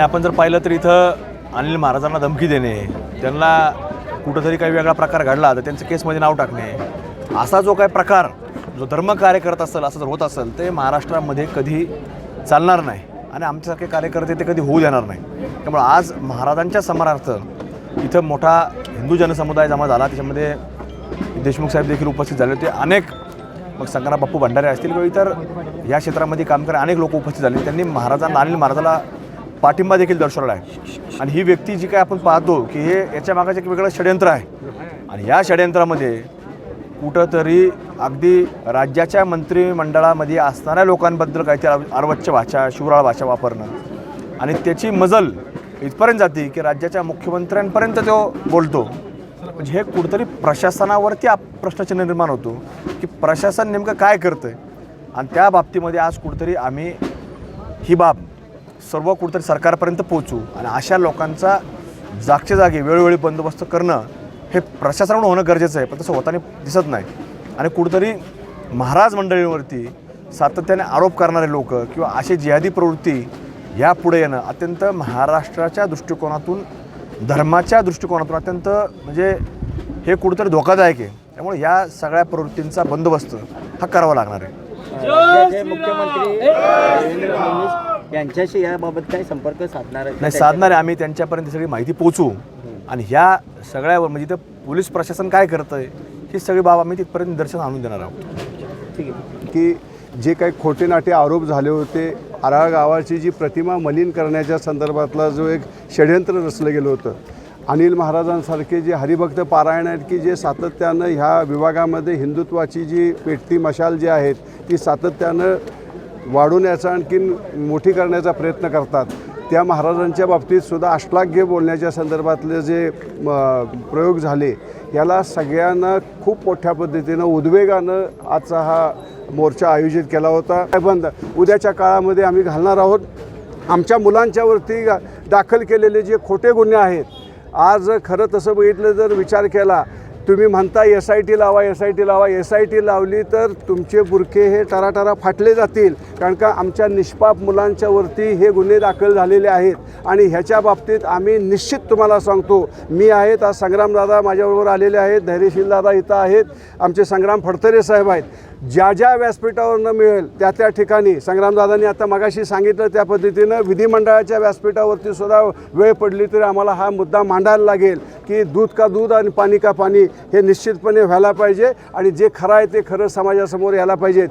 आपण जर पाहिलं तर इथं अनिल महाराजांना धमकी देणे, त्यांना कुठंतरी काही वेगळा प्रकार घडला तर त्यांचं केसमध्ये नाव टाकणे, असा जो काही प्रकार जो धर्मकार्य करत असेल, असं जर होत असेल ते महाराष्ट्रामध्ये कधी चालणार नाही आणि आमच्यासारखे कार्यकर्ते ते कधी होऊ देणार नाही। त्यामुळे आज महाराजांच्या स्मरणार्थ इथं मोठा हिंदू जनसमुदाय जमा झाला, त्याच्यामध्ये देशमुख साहेब देखील उपस्थित झाले होते। अनेक मग संग्राम बाप्पू भंडारे असतील किंवा इतर या क्षेत्रामध्ये काम करणारे अनेक लोक उपस्थित झाले। त्यांनी महाराजांना, अनिल महाराजाला पाठिंबा देखील दर्शवला आहे। आणि ही व्यक्ती जी काय आपण पाहतो की हे याच्या मागाचं एक वेगळं षड्यंत्र आहे आणि या षड्यंत्रामध्ये कुठंतरी अगदी राज्याच्या मंत्रिमंडळामध्ये असणाऱ्या लोकांबद्दल काहीतरी अर्वच्च भाषा, शिवराळ भाषा वापरणं आणि त्याची मजल इथपर्यंत जाते की राज्याच्या मुख्यमंत्र्यांपर्यंत तो बोलतो। म्हणजे हे कुठंतरी प्रशासनावरती प्रश्नचिन्ह निर्माण होतो की प्रशासन नेमकं काय करतं आहे आणि त्या बाबतीमध्ये आज कुठंतरी आम्ही ही बाब सर्व कुठंतरी सरकारपर्यंत पोहोचू आणि अशा लोकांचा जागच्या जागी वेळोवेळी बंदोबस्त करणं हे प्रशासनाकडून होणं गरजेचं आहे, पण तसं होताना दिसत नाही। आणि कुठंतरी महाराज मंडळींवरती सातत्याने आरोप करणारे लोक किंवा अशी जिहादी प्रवृत्ती यापुढे येणं अत्यंत महाराष्ट्राच्या दृष्टिकोनातून, धर्माच्या दृष्टिकोनातून अत्यंत म्हणजे हे कुठंतरी धोकादायक आहे। त्यामुळे या सगळ्या प्रवृत्तींचा बंदोबस्त हा करावा लागणार आहे। राज्याचे मुख्यमंत्री देवेंद्र फडणवीस यांच्याशी याबाबत काही संपर्क साधणार नाही, साधणार आहे आम्ही, त्यांच्यापर्यंत सगळी माहिती पोचवू आणि ह्या सगळ्यावर म्हणजे इथं पोलीस प्रशासन काय करतं आहे ही सगळी बाब आम्ही तिथपर्यंत निदर्शन आणून देणार आहोत। ठीक आहे की जे काही खोटे नाटे आरोप झाले होते, आराळ गावाची जी प्रतिमा मलिन करण्याच्या संदर्भातला जो एक षड्यंत्र रचलं गेलं होतं, अनिल महाराजांसारखे जे हरिभक्त पारायण आहेत की जे सातत्यानं ह्या विभागामध्ये हिंदुत्वाची जी पेटती मशाल जी आहेत ती सातत्यानं वाढवण्याचा आणखीन मोठी करण्याचा प्रयत्न करतात, त्या महाराजांच्या बाबतीत सुद्धा अश्लाघ्य बोलण्याच्या संदर्भातले जे प्रयोग झाले याला सगळ्यांना खूप मोठ्या पद्धतीनं उद्वेगानं आजचा हा मोर्चा आयोजित केला होता। बंद उद्याच्या काळामध्ये आम्ही घालणार आहोत। आमच्या मुलांच्यावरती दाखल केलेले जे खोटे गुन्हे आहेत, आज खरं तसं बघितलं जर विचार केला, तुम्ही म्हणता SIT लावा, SIT लावा, SIT लावली तर तुमचे बुरखे हे टराटरा फाटले जातील, कारण का आमच्या निष्पाप मुलांच्यावरती हे गुन्हे दाखल झालेले आहेत। आणि ह्याच्या बाबतीत आम्ही निश्चित तुम्हाला सांगतो, मी आहेत, आज संग्रामदादा माझ्याबरोबर आलेले आहेत, धैर्यशील दादा इथं आहेत, आमचे संग्राम फडतरे साहेब आहेत, ज्या ज्या व्यासपीठावरनं मिळेल त्या त्या ठिकाणी संग्रामदादांनी आता मगाशी सांगितलं त्या पद्धतीनं विधिमंडळाच्या व्यासपीठावरती सुद्धा वेळ पडली तरी आम्हाला हा मुद्दा मांडायला लागेल की दूध का दूध आणि पाणी का पाणी हे निश्चितपणे व्हायला पाहिजे आणि जे खरं आहे ते खरं समाजासमोर यायला पाहिजे।